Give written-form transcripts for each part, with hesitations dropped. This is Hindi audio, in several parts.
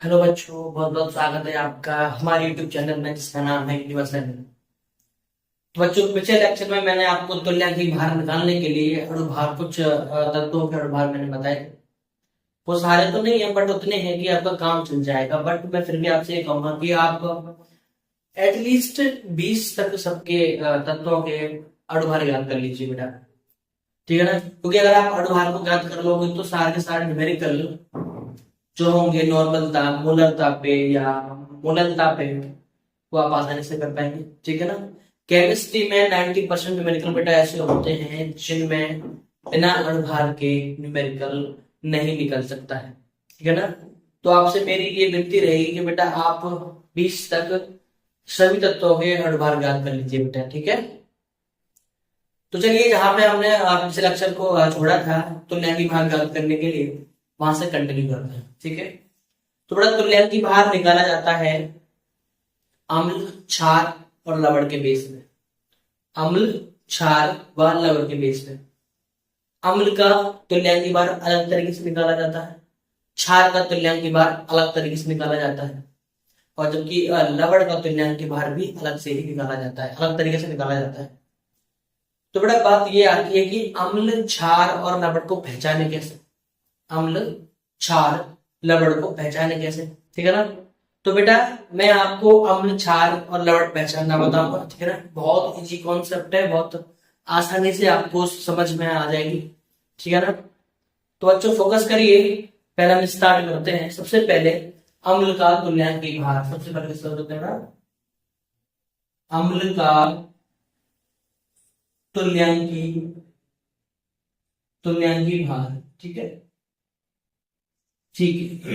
हेलो बच्चों, बहुत बहुत स्वागत है आपका हमारे YouTube चैनल में जिसका नाम है यूनिवर्सल। तो बच्चों, पिछले लेक्चर में मैंने आपको तुल्यांक भार निकालने के लिए अणुभार कुछ तत्वों के अणुभार मैंने बताए। वो सारे तो नहीं है बट उतने हैं कि आपका काम चल जाएगा। बट मैं फिर भी आपसे ये कहूंगा कि आप एटलीस्ट 20 तक सबके तत्वों के अणुभार याद कर लीजिए बेटा। ठीक है ना, क्योंकि अगर आप अणुभार को याद कर लोगे तो सारे के सारे न्यूमेरिकल जो होंगे नॉर्मलता मोलरता पे या मोलरता पे वो आप आसानी से कर पाएंगे। ठीक है ना। केमिस्ट्री में 90% न्यूमेरिकल बेटा ऐसे होते हैं जिनमें बिना अणुभार के न्यूमेरिकल नहीं निकल सकता है। ठीक है ना। तो आपसे मेरी ये विनती रहेगी कि बेटा आप 20 तक सभी तत्वों के अणुभार ज्ञात कर लीजिए बेटा। ठीक है। तो चलिए, जहां पे हमने पिछले अक्षर को छोड़ा था तुल्यांकी भार ज्ञात करने के लिए, वहां से कंटिन्यू करते हैं। ठीक है। तो बड़ा तुल्यांकी भार निकाला जाता है अम्ल, क्षार और लवण के बेस में। अम्ल, क्षार व लवण के बेस में। अम्ल का तुल्यांकी भार अलग तरीके से निकाला जाता है, क्षार का तुल्यांकी भार अलग तरीके से निकाला जाता है, और जबकि लवण का तुल्यांकी भार भी अलग से ही निकाला जाता है, अलग तरीके से निकाला जाता है। तो बड़ा बात ये आती है कि अम्ल, क्षार और लवण को पहचाने कैसे। अम्ल, क्षार, लवण को पहचाने कैसे। ठीक है ना। तो बेटा मैं आपको अम्ल, क्षार और लवण पहचानना बताऊंगा। ठीक है ना। बहुत इजी कॉन्सेप्ट है, बहुत आसानी से आपको समझ में आ जाएगी। ठीक है ना। तो बच्चों फोकस करिए। पहले हम स्टार्ट करते हैं। सबसे पहले अम्ल का तुल्यांकी भार। सबसे पहले किसका होता है ना, अम्ल का तुल्यांकी तुल्यांकी भार। ठीक है। ठीक है।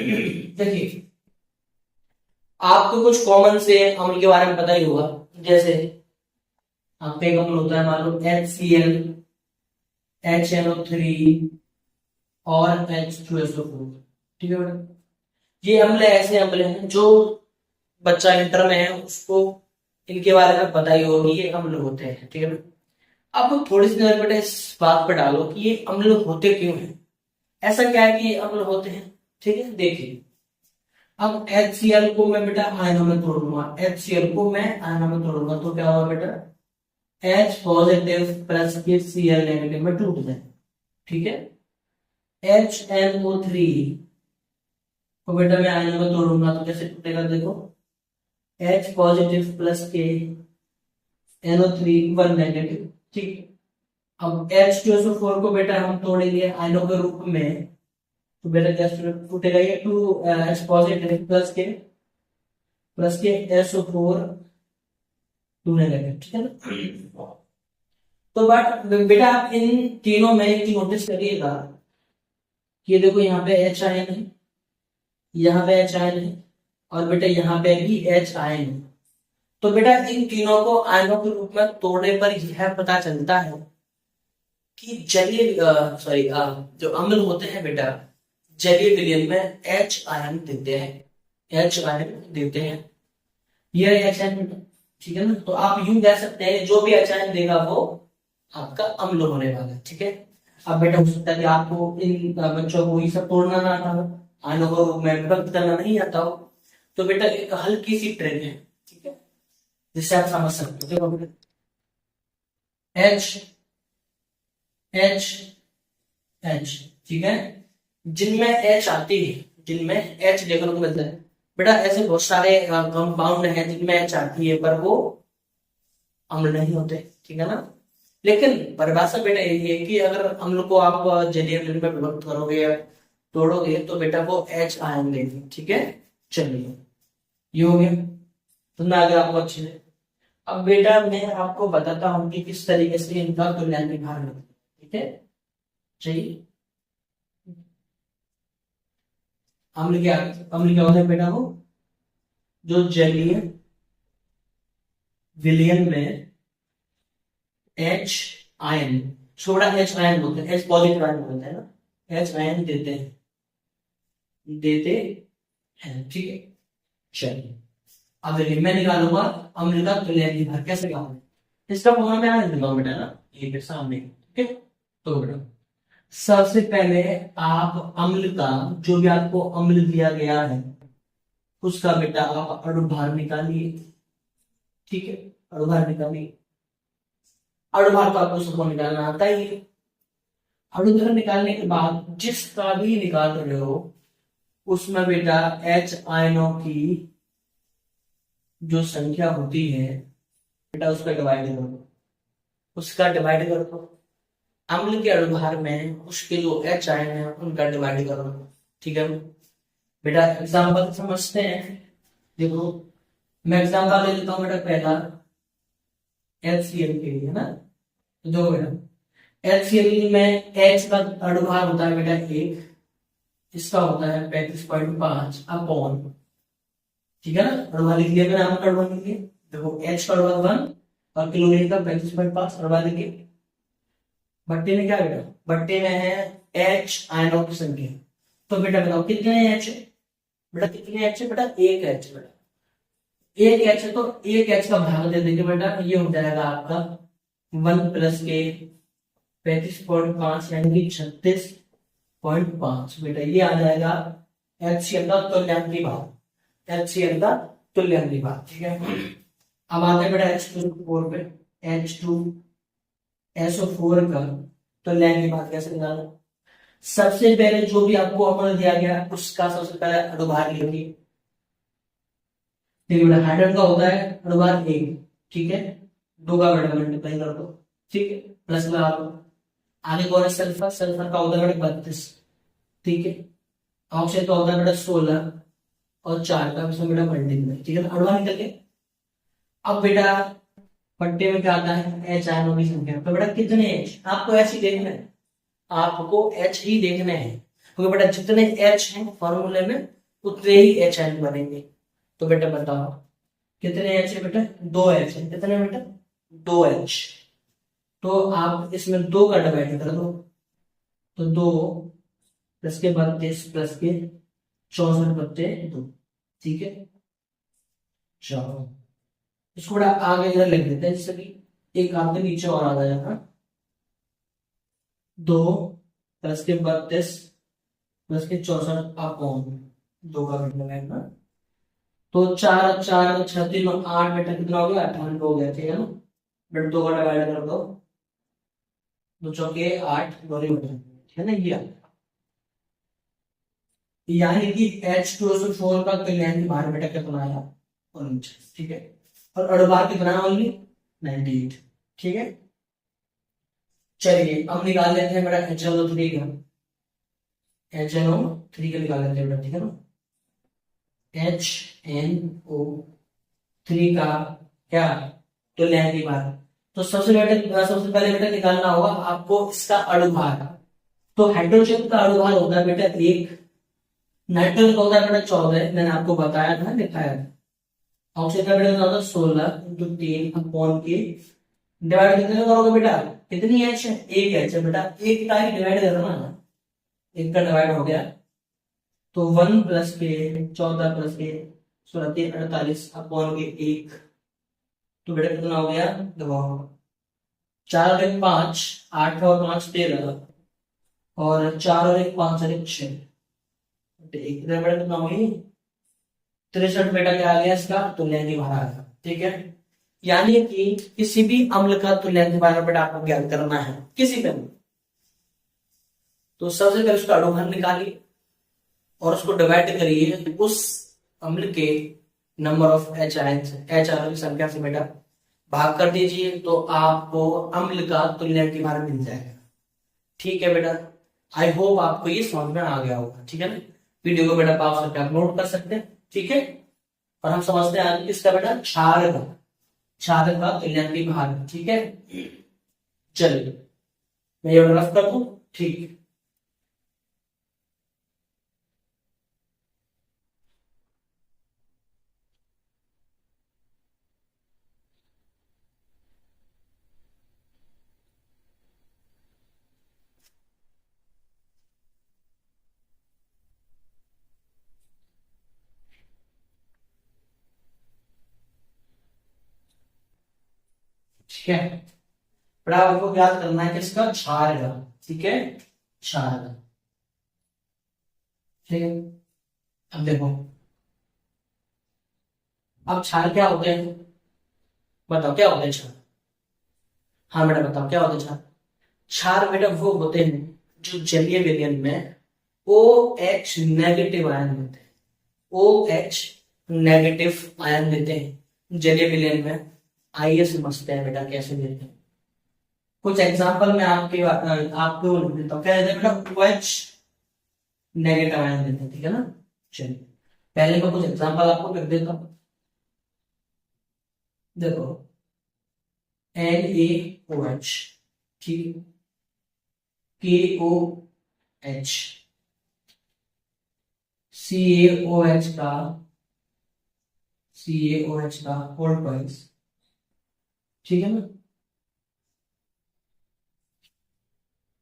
देखिए, आपको कुछ कॉमन से अम्ल के बारे में पता ही होगा। जैसे आपका एक अम्ल होता है, मान लो HCl, HNO3 और H2SO4। ठीक है बेटा। ये अम्ल ऐसे अम्ल हैं जो बच्चा इंटर में है उसको इनके बारे में पता ही होगा कि ये अम्ल होते हैं। ठीक है बेटा। अब थोड़ी सी नजर बेटा इस बात पर डालो कि ये अम्ल होते क्यों हैं, ऐसा क्या है कि ये अम्ल होते हैं। ठीक है। देखिए, अब HCl को मैं बेटा आयनों में तोड़ूंगा। HCl को मैं आयनों में तोड़ूंगा तो क्या होगा बेटा, H पॉजिटिव प्लस के Cl नेगेटिव में टूट जाए। ठीक है। HNO3 को बेटा मैं आयनों में तोड़ूंगा तो कैसे टूटेगा, देखो H पॉजिटिव प्लस के NO3 वन नेगेटिव। ठीक। अब H2SO4 को बेटा हम तोड़ेंगे आयनों के रूप में तो बेटा क्या टूटेगा, ये 2H पॉजिटिव प्लस के SO4 2 नेगेटिव। ठीक है ना। तो बट बेटा आप इन तीनों में एक चीज नोटिस करिएगा कि ये देखो यहाँ पे H आयन है, यहाँ पे H आयन है, और बेटा यहाँ पे भी H आयन है। तो बेटा इन तीनों को आयनों के रूप में तोड़ने पर यह पता चलता है कि जलीय सॉरी जो अम्ल होते हैं बेटा जलीय विलयन में H आयन देते हैं, H आयन देते हैं। ये H आयन। ठीक है ना। तो आप यूं कह सकते हैं जो भी H आयन देगा वो आपका अम्ल होने वाला है। ठीक है। अब बेटा हो सकता है कि आपको इन बच्चों को ये सब तोड़ना ना आता हो, आयनों को रूप में विभक्त करना नहीं आता हो, तो बेटा एक हल्की सी ट्रिक है। ठीक है, जिससे आप समझ सकते हो। देखो बेटा, H H H। ठीक है। जिनमें H आती है, जिनमें H देखने को मिलता है बेटा, ऐसे बहुत सारे कंपाउंड हैं जिनमें H आती है पर वो अम्ल नहीं होते। ठीक है ना। लेकिन परिभाषा बेटा यही है कि अगर अम्ल को आप जलीय अम्ल में विभक्त करोगे या तोड़ोगे तो बेटा वो H आयन देंगे। ठीक है। चलिए, ये हो गया। तो ना अगर आपको अच्छे से, अब बेटा मैं आपको बताता हूँ कि किस तरीके से इनका तुल्यांकी भार निकलता है। ठीक है। चलिए, अम्ल क्या होता है बेटा, वो जो जलीय विलयन में H आयन, छोड़ा H आयन बोलते हैं, H पॉजिटिव आयन बोलते हैं ना, H आयन देते हैं। ठीक है। चलिए, अब देखिए मैं निकालूंगा अम्ल का तुल्यांकी भार। कैसे निकालूंगा, इसका फॉर्मूला मैं आज निकालूंगा बेटा ना, ये फिर सामने। ठीक है। तो बेटा सबसे पहले आप अम्ल का, जो भी आपको अम्ल दिया गया है उसका बेटा आप अणुभार निकालिए। ठीक है, अणुभार निकालिए। अणुभार तो आपको सबको निकालना आता ही है। अणुभार निकालने के बाद जिसका भी निकाल रहे हो उसमें बेटा H आयनों की जो संख्या होती है बेटा उसका डिवाइड करो, उसका डिवाइड करो। अम्ल के अणुभार में उसके जो H आयन है उनका डिवाइड करो। ठीक है बेटा, एग्जाम्पल समझते हैं। देखो मैं एग्जाम्पल ले लेता हूँ बेटा, पहला HCl के लिए है ना। तो देखो बेटा HCl में H का अणुभार होता है बेटा 1, इसका होता है 35.5 अपॉन, ठीक है ना। अणुभार लिख लिया मैंने, आपका अणुभार लिख लिया। देखो H का अणुभार 1 और क्लोरीन का 35.5 अणुभार लिख लिया। भट्टे में क्या बेटा, भट्टे में है H आयनों की संख्या। तो बेटा बताओ कितने H है बेटा, कितने H है बेटा, एक H बेटा, एक H है। तो एक H का भाग दे देंगे बेटा, ये हो जाएगा आपका 1 प्लस के 35.5 यानी कि 36.5 बेटा, ये आ जाएगा HCl का तुल्यांकी भाग, HCl का तुल्यांकी भाग। ठीक है, अब आते हैं बेटा H2SO4 पे। H2SO4 का तुल्यांकी भाग कैसे निकालना। सबसे पहले जो भी आपको अणु दिया गया उसका सबसे पहले अणुभार लिखिए। देखिए बेटा हाइड्रोजन का होता है अणुभार 1, ठीक है, 2 का बेटा मल्टीप्लाई कर दो, ठीक है, प्लस लगा दो। आगे कौन है सल्फर, सल्फर का होता है बेटा 32, ठीक है। ऑक्सीजन का होता है बेटा 16 और 4 का इसमें बेटा मल्टीप्लाई, ठीक है, अणुभार निकल गए। अब बेटा पट्टे में क्या आता है H आयनों की संख्या। तो बेटा कितने H, आपको H ही देखना है, आपको H ही देखना है, क्योंकि बेटा जितने H हैं फॉर्मूले में उतने ही H आयन बनेंगे। तो बेटा बताओ कितने H है बेटा, 2 H है। कितने बेटा, 2 H। तो आप इसमें 2 का डिवाइड कर दो, तो 2 प्लस के 32 प्लस के 64 बत्ते 2, ठीक है। चलो इसको बड़ा आगे इधर लिख देते हैं, जिससे कि एक आपके नीचे और आ जाएगा। 2 प्लस के 32 प्लस के 64 अपॉन 2 का मतलब है ना। तो 4 4 6 3 8 बेटा कितना हो गया, 18 हो गया, ठीक है ना। बेटा 2 का डिवाइड कर दो, 2 चौके 8 दोनों बेटा, ठीक है ना। ये यानी कि H2SO4 का तुल्यांकी भार बेटा कितना आया 19, ठीक है, और अणुभार कितना है ओनली 98, ठीक है। चलिए अब निकाल लेते हैं बेटा HNO3 का, HNO3 का निकाल लेते हैं बेटा, ठीक है ना। HNO3 का क्या तुल्यांकी भार। तो सबसे पहले बेटा निकालना होगा आपको इसका अणुभार। तो हाइड्रोजन का अणुभार होता है बेटा 1, नाइट्रोजन का होता है बेटा 14, मैंने आपको बताया था, दिखाया था। ऑक्सीजन का बेटा होता है 16 इंटू 3 अपॉन के डिवाइड कितने करोगे बेटा, कितनी H है, एक H है बेटा, एक का ही डिवाइड करना है, एक का डिवाइड हो गया। तो 1 प्लस के 14 प्लस के 16 3 48 अपॉन के 1, तो बेटा कितना हो गया, देखो 4 और 1 5, 8 और 5 13, और 4 और 1 5 और 1 6, बेटा कितना हो गई 63 बेटा, क्या आ गया इसका तुल्यांकी भार आ गया, ठीक है। यानी कि किसी भी अम्ल का तुल्यांकी भार बेटा आपको ज्ञात करना है, किसी पे भी। तो सबसे पहले उसका अणुभार निकालिए और उसको डिवाइड करिए उस अम्ल के number of H ions, H आयनों की संख्या से बेटा भाग कर दीजिए, तो आपको अम्ल का तुल्यांकी भार मिल जाएगा, ठीक है बेटा। आई होप आपको ये समझ में आ गया होगा, ठीक है ना। वीडियो को बेटा पॉज करके आप नोट कर सकते हैं, ठीक है। और हम समझते हैं इसका बेटा क्षार का तुल्यांकी भार, ठीक है। चलिए मैं ये रफ कर दूं, ठीक है। ठीक है बेटा, आपको याद करना है कि इसका क्षार का, ठीक है, क्षार का, ठीक है। अब देखो अब क्षार क्या होते हैं, बताओ क्या होते हैं क्षार। हाँ बेटा बताओ क्या होते हैं क्षार। क्षार बेटा वो होते हैं जो जलीय विलयन में ओ एच नेगेटिव आयन देते हैं, ओ एच नेगेटिव आयन देते हैं जलीय विलयन में। आइए समझते हैं बेटा कैसे देते हैं। कुछ एग्जांपल मैं आपको देता हूँ। क्या देते हैं बेटा, ओ एच नेगेटिव आयन देते हैं, ठीक है ना। चलिए पहले मैं कुछ एग्जांपल आपको कर देता हूँ। देखो NaOH, ठीक, KOH, CaOH का होल ट्वाइस, ठीक है ना।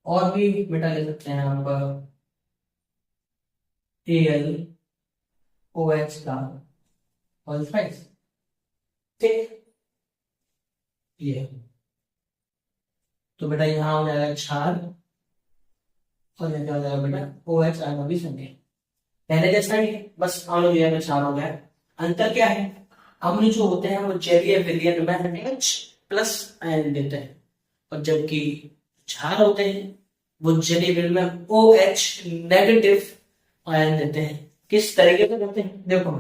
और भी बेटा ले सकते हैं आप AlOH का होल ट्वाइस, ठीक। ये तो बेटा यहाँ हो जाएगा क्षार और यहाँ क्या हो जाएगा बेटा, OH आएगा भी संख्या पहले जैसा ही, बस अम्ल में क्षार हो गया। अंतर क्या है, अम्ल जो होते हैं वो जलीय विलयन में H प्लस आयन देते हैं, और जबकि क्षार होते हैं वो जलीय विलयन में OH नेगेटिव आयन देते हैं। किस तरीके से देते हैं देखो,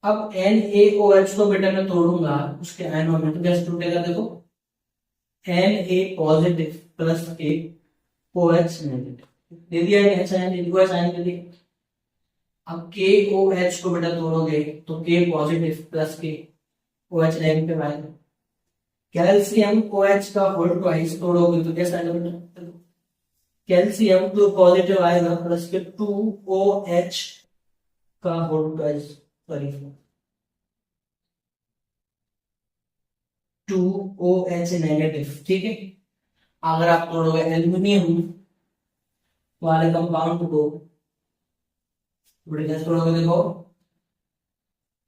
अब NaOH को बेटा मैं तोड़ूंगा, उसके आयनों में तो कैसे टूटेगा, देखो Na पॉजिटिव प्लस के OH नेगेटिव दे दिया है, ऐसा है OH आयन दे दिया। अब KOH को बेटा तोड़ोगे तो K पॉजिटिव प्लस के OH नेगेटिव आएगा। कैल्शियम OH का होल ट्वाइस तोड़ोगे तो कैसा आएगा बेटा, कैल्शियम तो पॉजिटिव आएगा प्लस के 2OH का whole twice, sorry 2OH negative, ठीक है। अगर आप तोड़ोगे एल्यूमिनियम वाले कंपाउंड को, कैसे तोड़ोगे देखो,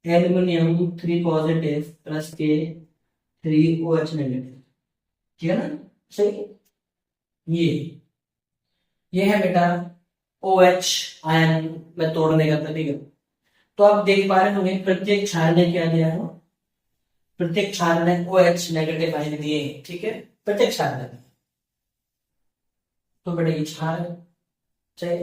एल्यूमिनियम 3 पॉजिटिव प्लस के 3OH नेगेटिव, ठीक है ना, सही। ये है बेटा OH आयन में तोड़ने का तरीका। तो आप देख पा रहे होंगे प्रत्येक क्षार ने क्या दिया है, प्रत्येक क्षार ने OH नेगेटिव आयन दिए, ठीक है, प्रत्येक क्षार ने। तो बेटा ये क्षार चाहे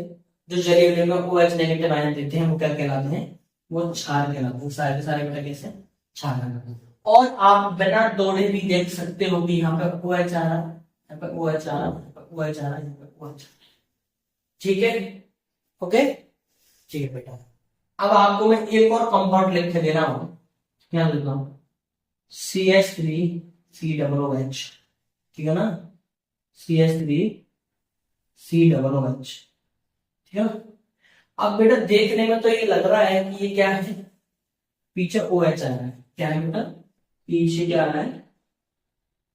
जो जलीय विलयन में OH नेगेटिव आयन देते हैं वो क्या कहलाते हैं, वो क्षार कहलाते हैं। सारे सारे बेटा कैसे, क्षार कहलाते हैं। और आप बिना तोड़े भी देख सकते हो कि यहाँ पे OH आ रहा है, यहाँ पे OH आ रहा है, यहाँ पे OH आ रहा है, यहाँ पे OH, ठीक है, ओके, ठीक है बेटा। अब आपको मैं एक और कंपाउंड लिख के दे रहा हूं, क्या देता हूं, CH3COOH, ठीक है ना, CH3COOH, ठीक है। अब बेटा देखने में तो ये लग रहा है कि ये क्या है, पीछे OH आ रहा है, क्या है बेटा, पीछे क्या आ रहा है,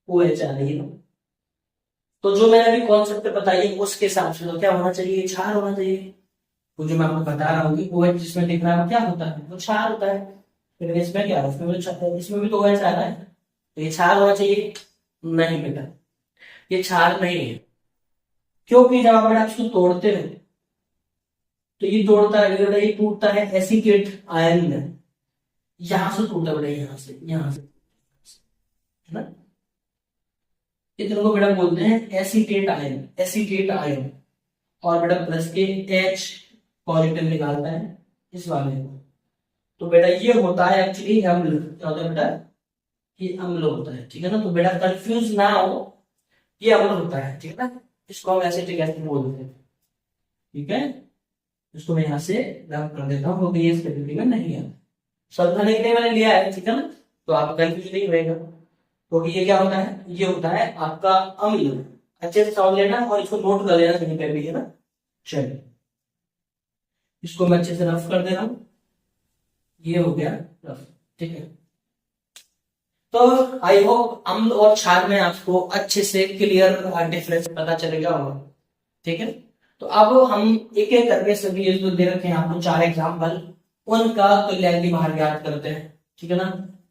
OH आ रही है। तो जो मैंने अभी कॉन्सेप्ट बताई उसके हिसाब से तो क्या होना चाहिए, क्षार होना चाहिए। तो जो मैं आपको बता रहा हूँ कि OH जिसमें दिख रहा है क्या होता है, वो क्षार होता है। फिर इसमें क्या है, इसमें भी तो OH आ रहा है, तो ये क्षार होना चाहिए। नहीं बेटा ये क्षार नहीं है, क्योंकि जब आप बेटा इसको तोड़ते हैं तो ये तोड़ता है बेटा, ये टूटता है एसिकेट आयन में, यहां से टूटता है बेटा, यहाँ से, है ना। ये दोनों को बेटा बोलते हैं एसिटेट आयन, और बेटा प्लस के H पॉजिटिव निकालता है इस वाले को। तो बेटा ये होता है एक्चुअली अम्ल, क्या होता है बेटा, ये अम्ल होता है, ठीक है ना। तो बेटा कंफ्यूज ना हो, ये अम्ल होता है, ठीक है ना। इसको हम एसिटिक एसिड बोलते हैं, ठीक है। इसको मैं यहाँ से रब कर देता हूँ क्योंकि ये इस कैटेगरी में नहीं है, समझाने के लिए मैंने लिया है, ठीक है ना। तो आप कंफ्यूज नहीं रहेगा, क्योंकि ये क्या होता है, ये होता है आपका अम्ल। अच्छे से समझ लेना और इसको नोट कर लेना कहीं पे भी, है ना। चलिए इसको मैं अच्छे से रफ कर दे रहा हूं, ये हो गया रफ, ठीक है। तो आई होप अम्ल और क्षार में आपको अच्छे से क्लियर डिफरेंस पता चलेगा होगा, ठीक है। तो अब हम एक एक करके सभी जो दे रखे हैं आपको 4 एग्जाम्पल, उनका तुल्यांकी भार याद करते हैं, ठीक है ना।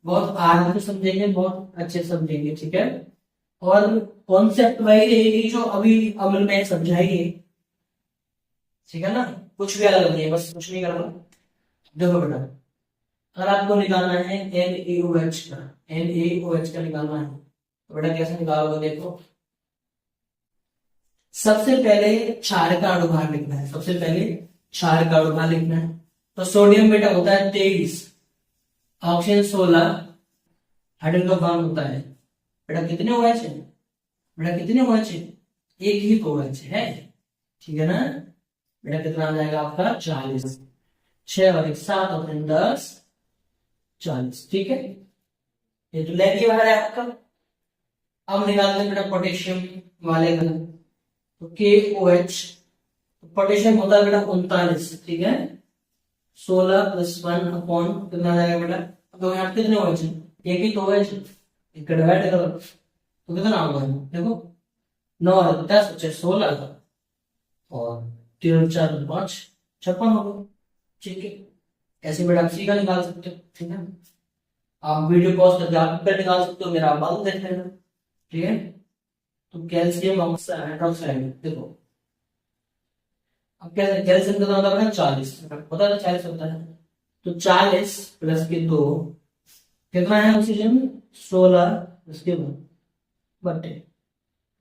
बहुत आराम से समझेंगे, बहुत अच्छे से समझेंगे, ठीक है। और कॉन्सेप्ट वही रहेगी जो अभी अमल में समझाई है, ठीक है ना। कुछ भी अलग नहीं है, बस कुछ नहीं करना। देखो बेटा अगर आपको निकालना है NaOH का, NaOH का निकालना है तो बेटा कैसे निकालोगे, देखो सबसे पहले क्षार का अणुभार लिखना है, सबसे पहले क्षार का अणुभार लिखना है। तो सोडियम बेटा होता है 23, ऑक्सीजन 16, हाइड्रोजन का बॉन्ड होता है बेटा कितने OH है, बेटा कितने OH है, एक ही तो OH है, ठीक है ना बेटा। कितना आ जाएगा आपका 40, 6 और 1 7 और 3 10 40, ठीक है। ये तो लेके बाहर है आपका। अब निकालते हैं बेटा पोटेशियम वाले का, तो KOH, पोटेशियम होता है बेटा 39, ठीक है। 16 + 1 अपॉन कितना आ जाएगा बेटा, तो यहाँ कितने OH है, एक ही तो OH है, एक डिवाइड करो तो कितना होगा, देखो 9 और 10 बचे 16 और 3 और 4 और 5 56 होगा, ठीक है। ऐसे बेटा आप सीखा निकाल सकते हो, ठीक है। आप वीडियो पॉज करके आप भी निकाल सकते हो, मेरा आप बाद में देख लेना, ठीक है। तो कैल्शियम हाइड्रोक्साइड देखो, अब क्या कैल्शियम कितना होता है 40, पता है 40 होता है, तो 40 + के 2 कितना है ऑक्सीजन 16 + के 2 बटे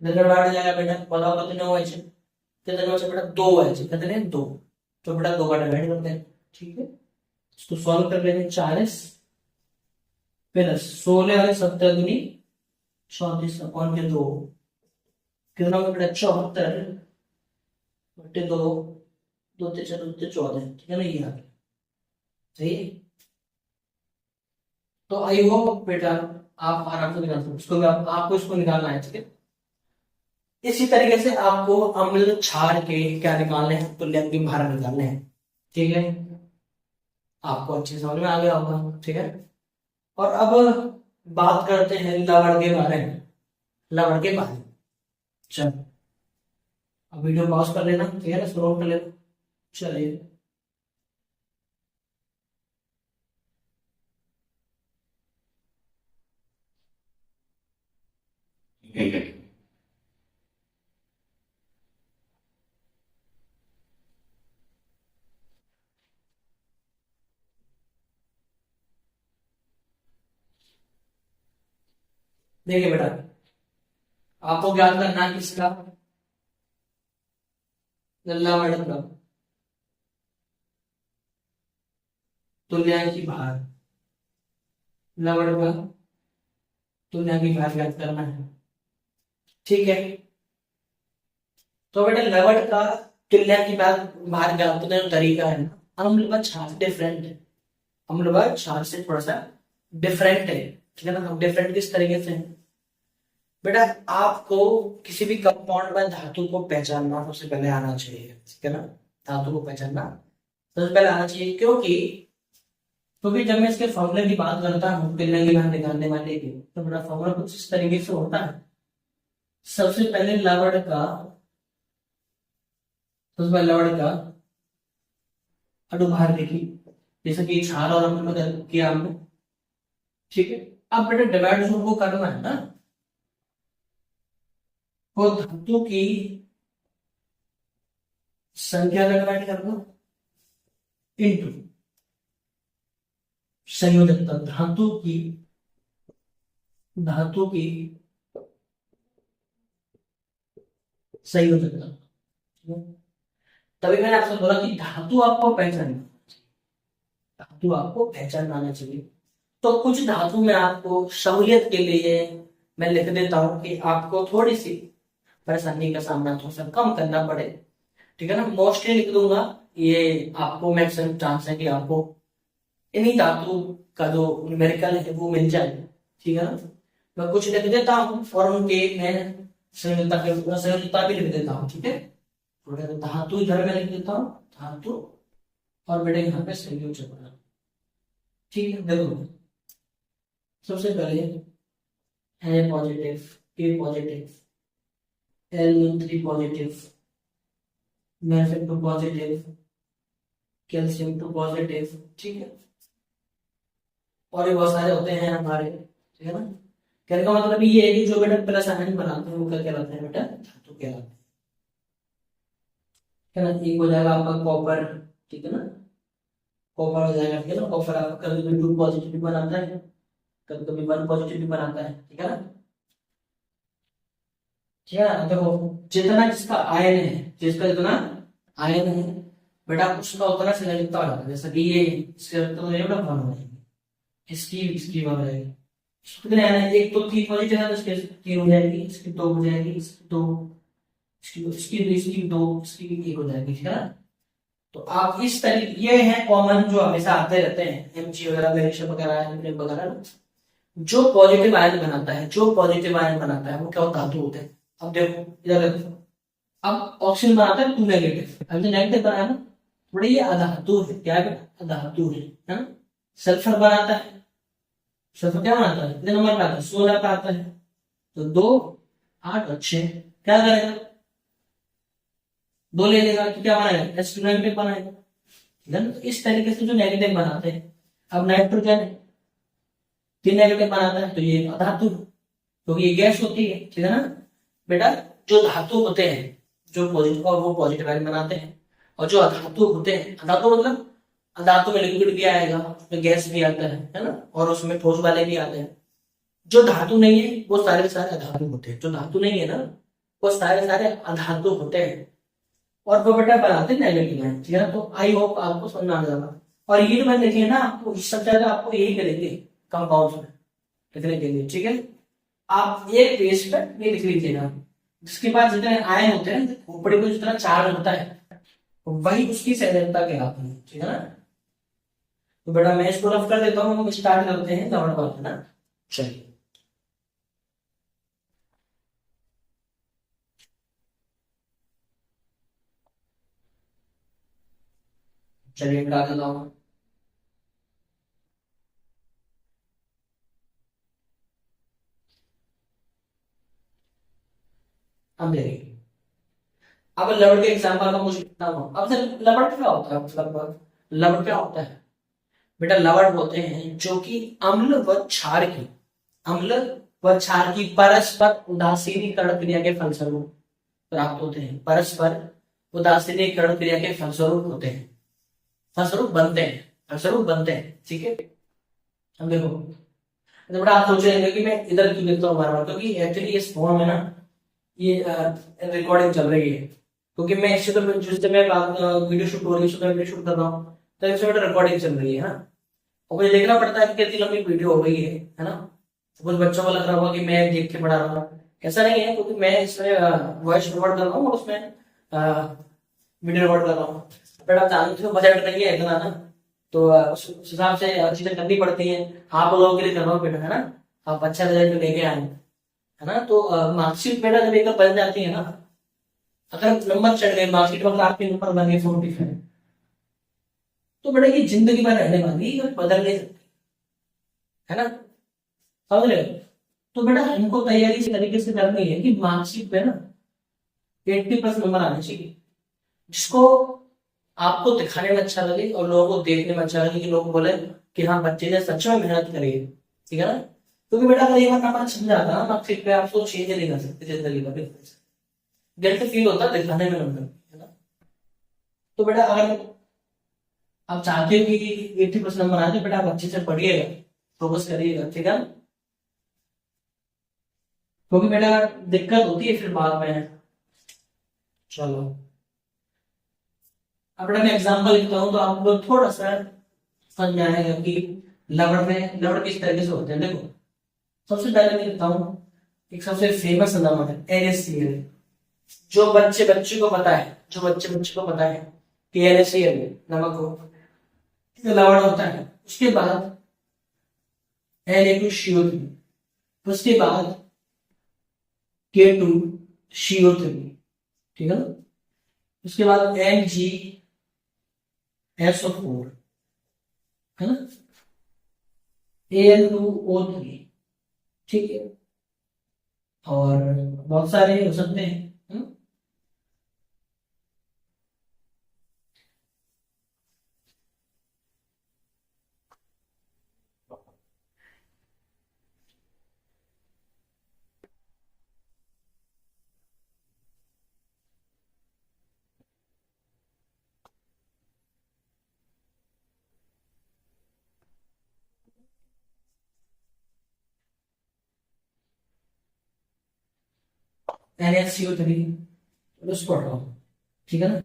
इधर बढ़ जाएगा बेटा, बताओ कितने OH है, कितने OH बेटा 2 OH, कितने 2, तो बेटा 2 का डिवाइड करते हैं, ठीक है। इसको सॉल्व कर लेंगे, 40 + 16 और 17 दूनी 34 अपॉन के 2 कितना होगा बेटा 74 बटे 2, 2 3 4 2 14, ठीक है ना, ये आ गया सही है। तो आई होप बेटा आप आराम से निकाल सकते, इसको भी आपको इसको निकालना है, ठीक है। इसी तरीके से आपको अम्ल क्षार के क्या निकालने हैं, तुल्यक भार निकालने हैं, ठीक है। आपको अच्छे समझ में आ गया होगा, ठीक है। और अब बात करते हैं लवण के बारे में, लवण के बारे में। चलो अब वीडियो पॉज कर लेना, ठीक है ना, स्क्रॉल कर लेना, चलिए। देखिए बेटा आपको ज्ञात करना है किसका, लवण का तुल्यांकी भार, लवण का तुल्यांकी भार ज्ञात करना है, ठीक है। तो बेटा लवण का तुल्यांकी भार ज्ञात करने का तरीका है ना, अम्ल व क्षार डिफरेंट है, अम्ल व क्षार से थोड़ा सा डिफरेंट है, ठीक है ना। डिफरेंट किस तरीके से है बेटा, आपको किसी भी कंपाउंड में धातु को पहचानना सबसे पहले आना चाहिए, ठीक है ना। धातु को पहचानना सबसे पहले आना चाहिए, क्योंकि जब मैं इसके फॉर्मूले की बात करता हूँ तुल्यांकी भार निकालने वाले की, तो बड़ा फॉर्मूला कुछ इस तरीके से होता है। सबसे पहले लवण का अणुभार देखिए, जैसे कि क्षार और अम्ल में किया हमने, ठीक है। अब बेटा डिवाइड को करना है ना, तो धातु की संख्या का डिवाइड कर दो इंटू संयोजकता, धातु की संयोजकता। तभी मैंने आपसे बोला कि धातु आपको पहचानना आना चाहिए। तो कुछ धातु में आपको सहूलियत के लिए मैं लिख देता हूं कि आपको थोड़ी सी परेशानी का सामना थोड़ा सा कम करना पड़े, ठीक है ना। मोस्टली लिख दूंगा, ये आपको मैक्सिमम चांस है कि आपको इन्हीं धातु का जो न्यूमेरिकल है वो मिल जाए, ठीक है ना। मैं कुछ लिख देता हूँ और उनके मैं संयोजकता भी लिख देता हूँ, ठीक है। धातु इधर में लिख देता हूँ, धातु और बेटे यहाँ पे संयोजक, ठीक है। देखो सबसे पहले है positive, A positive, Al3 positive, Mf2 positive, calcium 2 positive, ठीक है। और भी बहुत सारे होते हैं हमारे, ठीक है ना। कहने का मतलब ये है कि जो बेटा प्लस आयन बनाते हैं वो क्या कहलाते हैं बेटा, धातु कहलाते हैं, है ना। एक हो जाएगा आपका कॉपर, ठीक है ना, कॉपर हो जाएगा, ठीक है ना। कॉपर आपका कभी कभी 2 पॉजिटिव भी बनाता है, कभी कभी 1 पॉजिटिव भी बनाता है, ठीक है ना। ठीक है ना। देखो जितना जिसका आयन है, जिसका जितना आयन है बेटा उसका उतना संयोजकता हो जाता है। जैसे कि ये इसके तो ये बड़ा फॉर्म हो जाएगी, इसकी हो जाएगी। कितने आयन है, एक तो 3 पॉजिटिव है तो इसके 3 हो जाएगी, इसकी 2 हो जाएगी, इसकी 2, इसकी 2, इसकी 1 हो जाएगी, ठीक है ना। तो आप इस तरीके, ये है कॉमन जो हमेशा आते रहते हैं, एमजी वगैरह, मैग्नीशियम वगैरह, एल्यूमिनियम वगैरह। जो पॉजिटिव आयन बनाता है, जो पॉजिटिव आयन बनाता है वो क्या होता है, धातु होते हैं। अब देखो इधर देखो, अब ऑक्सीजन बनाता है 2 नेगेटिव, अब जो नेगेटिव बनाया ना बड़े ये अधातु है, क्या है बेटा, अधातु है ना। सल्फर बनाता है, सल्फर क्या बनाता है, कितने नंबर पे आता है, 16 पे आता है। तो 2 8 और 6 क्या करेगा, 2 ले लेगा तो क्या बनाएगा, H2 नेगेटिव बनाएगा। देन इस तरीके से जो नेगेटिव बनाते हैं, अब नाइट्रोजन 3 नेगेटिव बनाता है तो ये अधातु, क्योंकि ये गैस होती है, ठीक है ना बेटा। जो धातु होते हैं, जो पॉजिटिव और वो पॉजिटिव आयन बनाते हैं, और जो अधातु होते हैं, अधातु मतलब अधातु में लिक्विड भी आएगा, उसमें गैस भी आता है ना, और उसमें ठोस वाले भी आते हैं। जो धातु नहीं है वो सारे सारे अधातु होते हैं, जो धातु नहीं है ना वो सारे सारे अधातु होते हैं, और वो बेटा बनाते नेगेटिव है, ठीक है ना। तो आई होप आपको समझ में आ जाएगा। और ये मैंने देखिए ना, आपको सब जगह आपको यही करेंगे कंपाउंड में लिखने के लिए, ठीक है। आप एक पेज पर ये लिख लीजिएगा, जिसके पास जितने आयन होते हैं, ऊपरी को जितना चार्ज होता है वही उसकी संयोजकता कहलाती है, ठीक है ना। तो बेटा मैं इसको रफ कर देता हूँ, हम स्टार्ट करते हैं लवण वाला, है ना। चलिए चलिए मिटा देता हूँ। अब देखिए, अब लवण के एग्जाम्पल का कुछ लिखता हूँ। अब सर लवण क्या होता है, मतलब लवण क्या होता है बेटा, लवण होते हैं जो कि अम्ल व क्षार की, अम्ल व क्षार की परस्पर उदासीनीकरण क्रिया के फलस्वरूप प्राप्त होते हैं, परस्पर उदासीनीकरण क्रिया के फलस्वरूप होते हैं, फलस्वरूप बनते हैं, फलस्वरूप बनते हैं, ठीक है। अब देखो, तो बेटा आप सोच रहे हैं कि मैं इधर क्यों लिखता हूँ बार बार, क्योंकि एक्चुअली इस फॉर्म में ना ये रिकॉर्डिंग चल रही है, क्योंकि मैं इससे तो जिस समय वीडियो शूट हो रही है, वीडियो शूट कर रहा हूँ, तो इससे बेटा रिकॉर्डिंग चल रही है ना। और मुझे देखना पड़ता है कि कितनी लंबी वीडियो हो गई है ना। तो कुछ बच्चों को लग रहा होगा कि मैं देख के पढ़ा रहा हूँ, ऐसा नहीं है, क्योंकि मैं इसमें वॉइस रिकॉर्ड कर रहा हूँ और उसमें वीडियो रिकॉर्ड कर रहा हूँ। बट आप जानते हो बजट नहीं है इतना ना, तो उस हिसाब से चीजें करनी पड़ती है। आप लोगों के लिए कर रहा हूँ बेटा, है ना। आप अच्छा रिजल्ट लेके आए, है ना। तो मार्कशीट बेटा जब एक बन जाती है ना, अगर नंबर चढ़ गए मार्कशीट में, अगर आपके नंबर बन गए 45, तो बेटा ये जिंदगी भर रहने वाली है, बदल नहीं सकती, है ना, समझ रहे हो। तो बेटा हमको तैयारी इस तरीके से करनी है कि मार्कशीट पे ना 80% नंबर आने चाहिए, जिसको आपको दिखाने में अच्छा लगे और लोगों को देखने में अच्छा लगे, कि लोग बोले कि हाँ बच्चे ने सच में मेहनत करी है, ठीक है ना। क्योंकि बेटा अगर ये बार नंबर छिप जाता है ना मार्कशीट पे, आप सोच चेंज नहीं कर सकते जिंदगी भर, गिल्ट फील होता है दिखाने में नंबर, है ना। तो बेटा अगर आप चाहते हो कि 80% नंबर आ जाए, बेटा आप अच्छे से पढ़िएगा, फोकस करिएगा, ठीक है। क्योंकि बेटा दिक्कत होती है फिर बाद में। चलो अब बेटा मैं एग्जांपल लिखता हूँ, तो आप लोग थोड़ा सा समझ में आएगा कि लवण किस तरीके से होते हैं। देखो सबसे पहले मैं लिखता हूँ, एक सबसे फेमस नाम है NaCl। जो बच्चे बच्चे को पता है, जो बच्चे बच्चे को पता है कि NaCl नमक हो, ये लवण होता है। उसके बाद Na2CO3, उसके बाद K2CO3, ठीक है ना। उसके बाद MgSO4, है ना, Al2O3, ठीक है। और बहुत सारे हो सकते हैं, है ना? NaCO3 उसको हटाओ, ठीक है ना।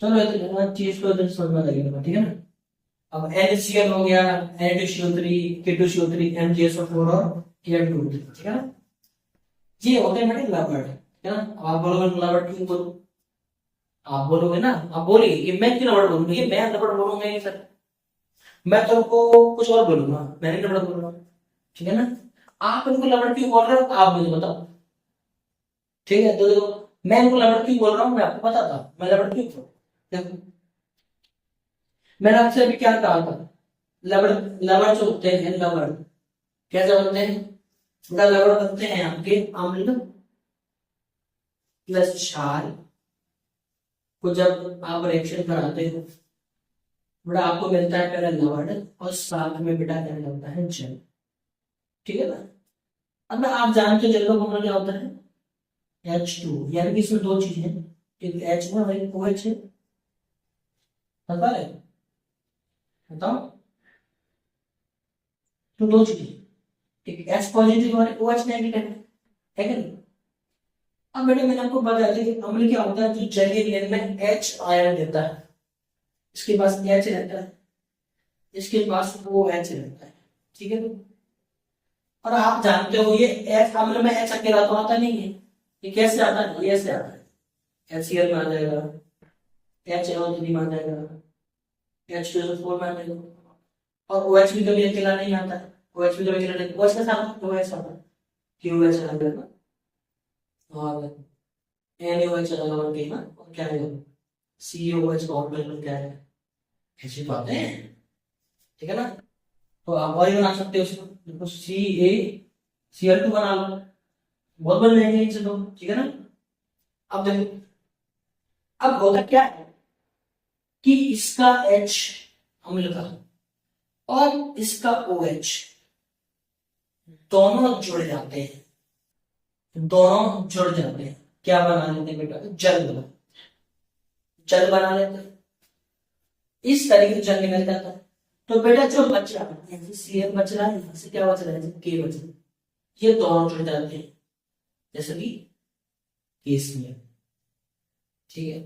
चलो इतना चीज को इधर समझ में लगेगा, ठीक है ना। अब NaCl हो गया, Na2CO3, K2CO3, MgSO4 और Cl2, ठीक है ना। ये होते हैं बेटे लवण, ठीक है ना। अब आप बोलोगे लवण क्यों बोलो, आप बोलोगे ना, आप बोलेंगे कि मैं क्यों लवण बोलूंगा, मैं लवण बोलूंगा नहीं सर, मैं तुमको कुछ और बोलूंगा, मैं नहीं लवण बोलूंगा, ठीक है ना। आप इनको लवण क्यों बोल रहे हो आप मुझे बताओ, ठीक है। तो देखो मैं इनको लवण क्यों बोल रहा हूँ मैं आपको बताता हूँ, मैं लवण क्यों बोल, देखो मैंने आपसे अभी क्या कहा था, लवण, लवण जो होते हैं लवण कैसे बनते हैं, लवण बनते हैं आपके अम्ल प्लस क्षार को जब आप रिएक्शन कराते हो बेटा आपको मिलता है पहले लवण और साथ में बेटा क्या लगता है जल, ठीक है ना। अब आप जानते हो जल का फॉर्मूला क्या होता है H2, यानी कि इसमें दो चीजें हैं, एक H है और एक OH है, पता है, बताओ। तो दो चीजें, एक H पॉजिटिव और एक OH नेगेटिव है कि नहीं। अब बेटा मैंने आपको बताया था कि अम्ल क्या होता है, जो जलीय विलयन में H आयन देता है, इसके पास H रहता है, इसके पास OH रहता है, ठीक है। और आप जानते हो ये H अम्ल में H अकेला तो आता नहीं है, ये कैसे आता है, ये ऐसे आता है, HCl में आ जाएगा, HNO3 में आ जाएगा, H2SO4 में आ जाएगा, और OH भी कभी अकेला नहीं आता है, OH भी कभी अकेला नहीं, OH के साथ OH आता है, QH आ जाएगा और NaOH अलग अलग के ना, और क्या है COH कॉम्प्लेक्स में क्या है, ऐसी बातें हैं, ठीक है ना। तो आप और ही बना सकते हो उसको, देखो CaCl2 बना लो, बहुत बन जाएंगे इनसे तो, ठीक है ना। अब देखो अब होता क्या है कि इसका H अम्ल का और इसका OH दोनों जुड़ जाते हैं, दोनों जुड़ जाते हैं, क्या बना लेते हैं बेटा, जल बना लेते हैं, इस तरीके से जल निकल जाता है। तो बेटा जो बच रहा है यहाँ से Cl बच रहा है, यहाँ से क्या बच रहा है K बच रहा है, ये दोनों जुड़ जाते हैं जैसे कि KCl, ठीक है।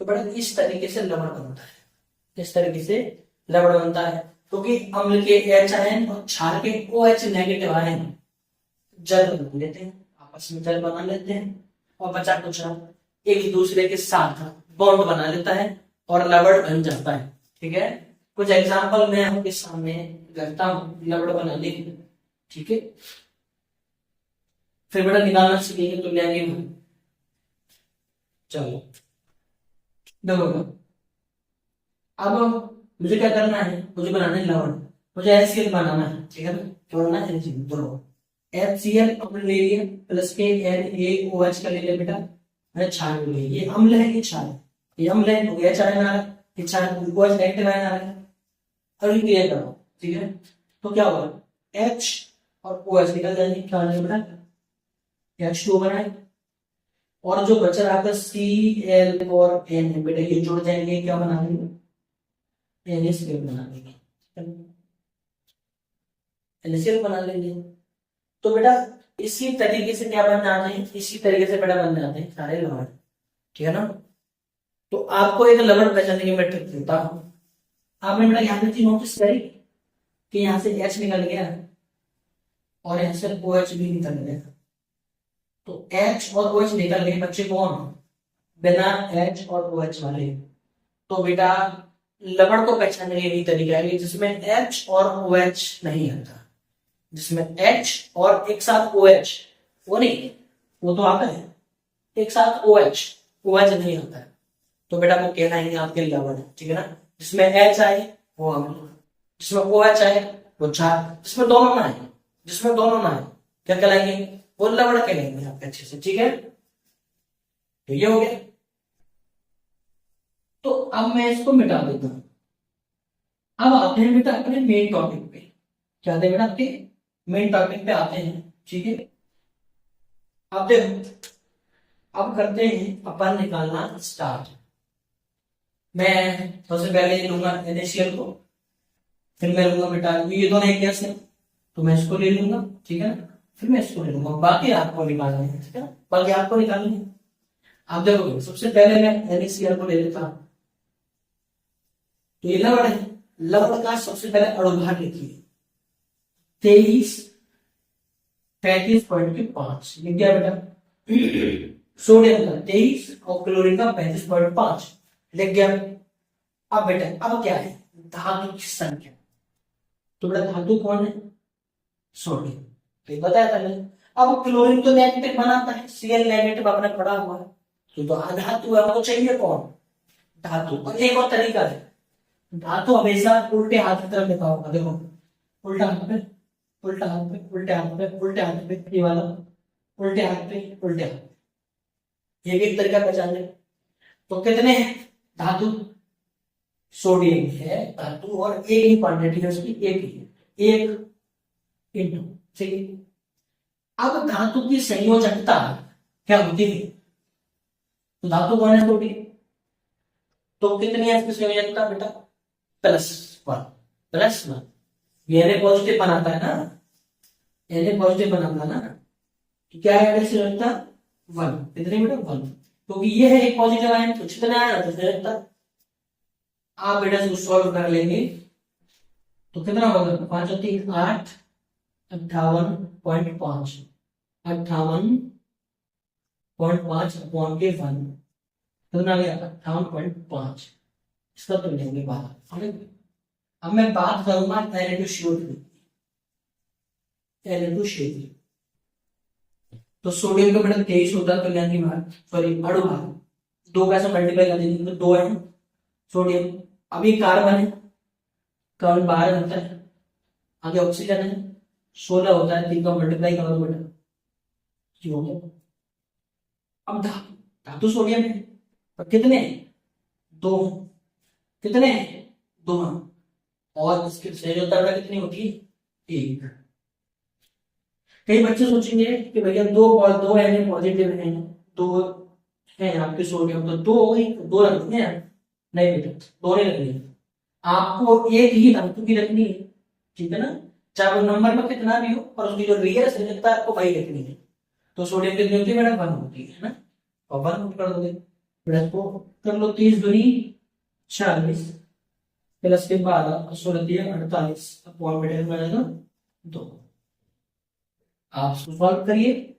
तो बेटा इस तरीके से लवण बनता है, इस तरीके से लवण बनता है, क्योंकि तो अम्ल के H आयन और क्षार के OH नेगेटिव आयन जल बना लेते हैं, आपस में जल बना लेते हैं, और बचा कुछ एक दूसरे के साथ बॉन्ड बना लेता है और लवण बन जाता है, ठीक है। कुछ एग्जांपल मैं आपके सामने करता हूं लवण बनाने के, ठीक है। फिर बेटा निकालना सीखेंगे तो लेंगे हम, चलो देखो अब मुझे क्या करना है, मुझे बनाना है लवण, मुझे HCl बनाना है, ठीक है ना। क्या बनाना है HCl, दोनों HCl अपने ले लिया प्लस के NaOH का ले लिया बेटा, मैंने क्षार ले लिया, ये अम्ल है ये क्षार है, ये अम्ल है तो H आयन आ रहा है, ये क्षार OH नेगेटिव आयन आ रहा है, और ये क्लियर करो, ठीक है। तो क्या होगा H और OH निकल जाएंगे, क्या हो जाएगा बेटा H2O बनाए, और जो बचा रहा था Cl और N है बेटा ये जुड़ जाएंगे, क्या बना देंगे NaCl बना देंगे, NaCl बना लेंगे। तो बेटा इसी तरीके से क्या बन जाते हैं, इसी तरीके से बेटा बन जाते हैं सारे लवण, ठीक है ना। तो आपको एक लवण पहचानने की मैं ट्रिक देता हूं, आपने बेटा यहाँ पे चीज नोटिस करी कि यहाँ से H निकल गया और यहाँ से OH भी निकल गया, तो H और OH निकल गए, बच्चे कौन बिना H और OH वाले। तो बेटा लवण को पहचानने का यही तरीका है जिसमें H और OH नहीं आता, जिसमें H और एक साथ OH वो नहीं, वो तो आता है एक साथ OH नहीं आता है, तो बेटा वो कहलाएंगे आपके लवण, ठीक है ना। जिसमें H आए वो अम्ल, जिसमें OH आए वो क्षार, जिसमें दोनों ना आए, जिसमें दोनों ना आए क्या कहलाएंगे, वो लवण कहलाएंगे आपके अच्छे से, ठीक है। तो ये हो गया। तो अब मैं इसको मिटा देता हूं, अब आते हैं बेटा अपने मेन टॉपिक पे, क्या आते हैं बेटा आपके मेन टॉपिक पे आते हैं, ठीक है। अब देखो अब करते हैं अपन निकालना स्टार्ट। मैं सबसे पहले लूंगा NaCl को, फिर मैं लूंगा बेटा ये दोनों एक गैस है तो मैं इसको ले लूंगा, ठीक है ना। फिर मैं इसको ले लूंगा, बाकी आपको निकालना है, ठीक है ना, बाकी आपको निकालना है। आप देखोगे सबसे पहले मैं NaCl को ले लेता हूं, तो ये लवण है, लवण का सबसे पहले अणुभार लिखिए 23 35.5 लिख गया बेटा। सोडियम का 23 और क्लोरीन का 35.5 लिख गया। अब बेटा अब क्या है, धातु की संख्या, तो बेटा धातु कौन है, सोडियम, तो ये बताया था मैंने। अब क्लोरीन तो नेगेटिव बनाता है, Cl नेगेटिव अपने पड़ा हुआ है, तो अधातु है, हमको चाहिए कौन, धातु। और एक और तरीका है, धातु हमेशा उल्टे हाथ की तरफ लिखा होगा, देखो उल्टा हाथ पे, उल्टा हाथ पे, उल्टे हाथ पे, उल्टे हाथ पे, ये वाला उल्टे हाथ पे, उल्टे हाथ पे, ये भी एक तरीका पहचानने। तो कितने हैं धातु, सोडियम है धातु, और एक ही क्वांटिटी है उसकी, एक ही है, एक इंटू, ठीक है। अब धातु की संयोजकता क्या होती है, तो धातु कौन है, सोडियम, तो कितनी है इसकी संयोजकता बेटा, +1, +1, ये पॉजिटिव बनाता है ना, Na पॉजिटिव बनाता है ना, तो क्या है संयोजकता 1, कितनी बेटा 1, क्योंकि ये है एक पॉजिटिव आयन, तो कितने आया तो संयोजकता, आप बेटा इसको सॉल्व कर लेंगे तो कितना होगा, 5 और 3 8, 58.5, 58.5 अपॉन के 1, कितना आ गया 58.5, इसका तो लेंगे बाहर। अब मैं बात करूंगा Na2CO3, तो सोडियम का बेटा 23 होता है, तो यानी सॉरी अणुभार 2 का मल्टीप्लाई कर देंगे तो 2 है सोडियम। अभी कार्बन है, कार्बन बाहर होता है, आगे ऑक्सीजन है 16 होता है, 3 का मल्टीप्लाई करो बेटा, हो गया। अब धातु सोडियम है, तो कितने 2, कितने 2, और इसकी संयोजकता कितनी होती है 1। कई बच्चे सोचेंगे कि भैया दो एन पॉजिटिव है, 2 है आपके सोडियम, तो 2 रखने हैं, नहीं बेटा 2 नहीं रखनी है, आपको एक ही धातु की रखनी है, ठीक है ना, चाहे वो नंबर में कितना भी हो, और उसकी जो रियल संयोजकता है आपको वही रखनी है। तो सोडियम कितनी होती है बेटा 1 होती है ना, और 1 कर दोगे बेटा, को कर लो 30 दूनी 40 प्लस के 12 16 48 अपॉन बेटा बनेगा 2। आप सॉल्व करिए,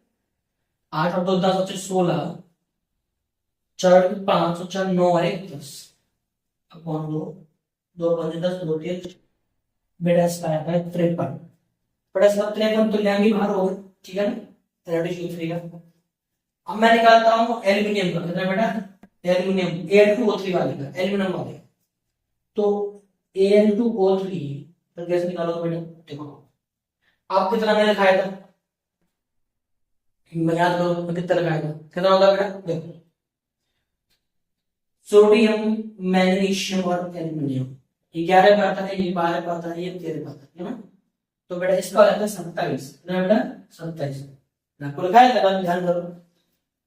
8 और 2 10 और 16, 4 5 और 4 9 और 1 10 अपॉन 2, 2 5 10 2 3 बेटा इसका आता है 53, बेटा इसका 53 तो लेंगे बाहर होगा, ठीक है ना, रेडियो का। अब मैं निकालता हूँ एल्यूमिनियम का, कितना बेटा एल्यूमिनियम A2O3 वाले का, एल्यूमिनियम वाले, तो Al2O3 तो कैसे निकालोगे बेटा, देखो आप कितना मैंने लिखाया था, याद करो कितना लगाया था, कितना होगा बेटा, देखो सोडियम मैग्नीशियम और एल्यूमिनियम, ये 11 पे आता है, ये 12 पे आता है, ये 13 पे आता है ना, तो बेटा इसका हो जाता है 27, कितना बेटा 27, आपको लिखाया था, ध्यान करो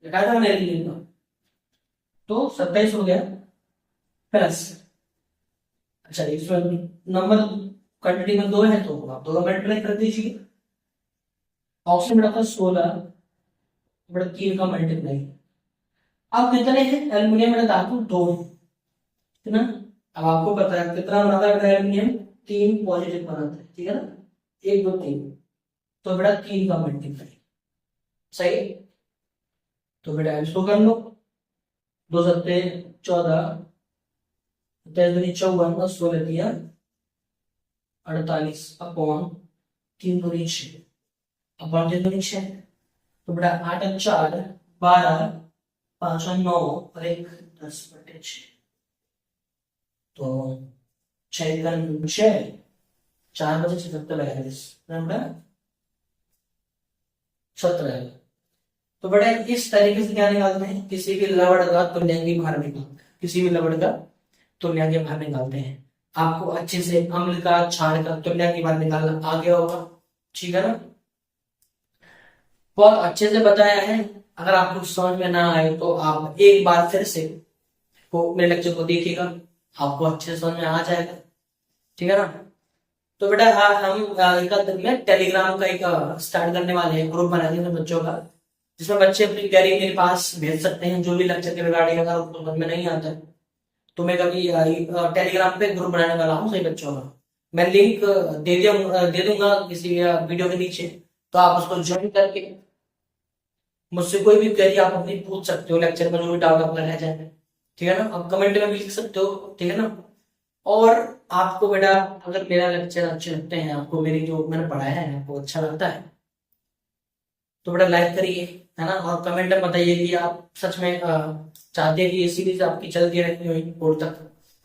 लिखाया था मैंने एल्यूमिनियम का, तो 27 हो गया प्लस, अच्छा इसमें नंबर क्वांटिटी में 2 है, तो आप 2 का मल्टीप्लाई कर दीजिए, ऑप्शन बेटा था 16, बेटा 3 का मल्टीप्लाई, अब कितने हैं एल्यूमिनियम में धातु 2 है ना, अब आपको पता है कितना बनाता है बेटा एल्यूमिनियम, 3 पॉजिटिव बनाता है, ठीक है ना, 1 2 3, तो बेटा 3 का मल्टीप्लाई, सही, तो बेटा इसको कर लो, 2 7 14 23 दूनी 54 16 दिया 48 अपॉन 3 दूनी 6 अपॉन 3 दूनी 6, तो बेटा 8 और 4 12 5 और 9 और 1 10/6, तो 6 का 6 4 बजे 77 आएगा, 17। तो बेटा इस तरीके से क्या निकालते हैं, किसी भी लवण का तुल्यांकी भार निकालते हैं, किसी भी लवण का तुल्यांकी भार निकालते हैं। आपको अच्छे से अम्ल का क्षार का तुल्यांकी भार निकालना आ गया होगा, ठीक है ना, बहुत अच्छे से बताया है। अगर आपको समझ में ना आए तो आप एक बार फिर से मेरे लेक्चर को देखिएगा, आपको अच्छे से समझ में आ जाएगा, ठीक है ना। तो बेटा हम एक आध दिन में टेलीग्राम का एक स्टार्ट करने वाले हैं, ग्रुप बना देंगे बच्चों का, जिसमें बच्चे अपनी क्वेरी मेरे पास भेज सकते हैं, जो भी लेक्चर के रिगार्डिंग अगर उनको समझ में नहीं आता है तो मैं कभी टेलीग्राम पे ग्रुप बनाने वाला हूँ सही बच्चों का। मैं लिंक दे दूंगा किसी वीडियो के नीचे, तो आप उसको ज्वाइन करके मुझसे कोई भी क्वेरी आप अपनी पूछ सकते हो, लेक्चर में जो भी डाउट आपका रह जाए, ठीक है ना, आप कमेंट में भी लिख सकते हो, ठीक है ना। और आपको बेटा अगर मेरा लेक्चर अच्छे लगते हैं, आपको मेरी जो मैंने पढ़ाया है आपको अच्छा लगता है, तो बेटा लाइक करिए, है ना, और कमेंट में बताइए कि आप सच में चाहते हैं कि ये सीरीज आपकी चलती रहती हुई बोर्ड तक,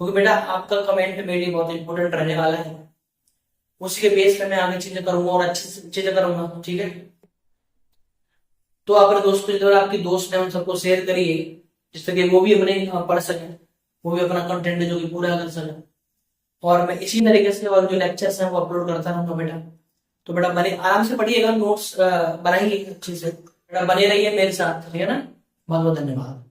क्योंकि बेटा आपका कमेंट मेरे लिए बहुत इंपॉर्टेंट रहने वाला है। उसी के बेस पे मैं आगे चीजें करूंगा और अच्छी चीजें करूंगा, ठीक है। तो अपने दोस्तों जो आपके दोस्त हैं उन सबको शेयर करिए, जिससे कि वो भी अपने पढ़ सकें, वो भी अपना कंटेंट जो कि पूरा कर सकें। और मैं इसी तरीके से और जो लेक्चर्स हैं वो अपलोड करता रहूंगा बेटा। तो बेटा बने आराम से पढ़िएगा, नोट्स बनाइए अच्छे से, बेटा बने रहिए मेरे साथ, ठीक है ना। बहुत बहुत धन्यवाद।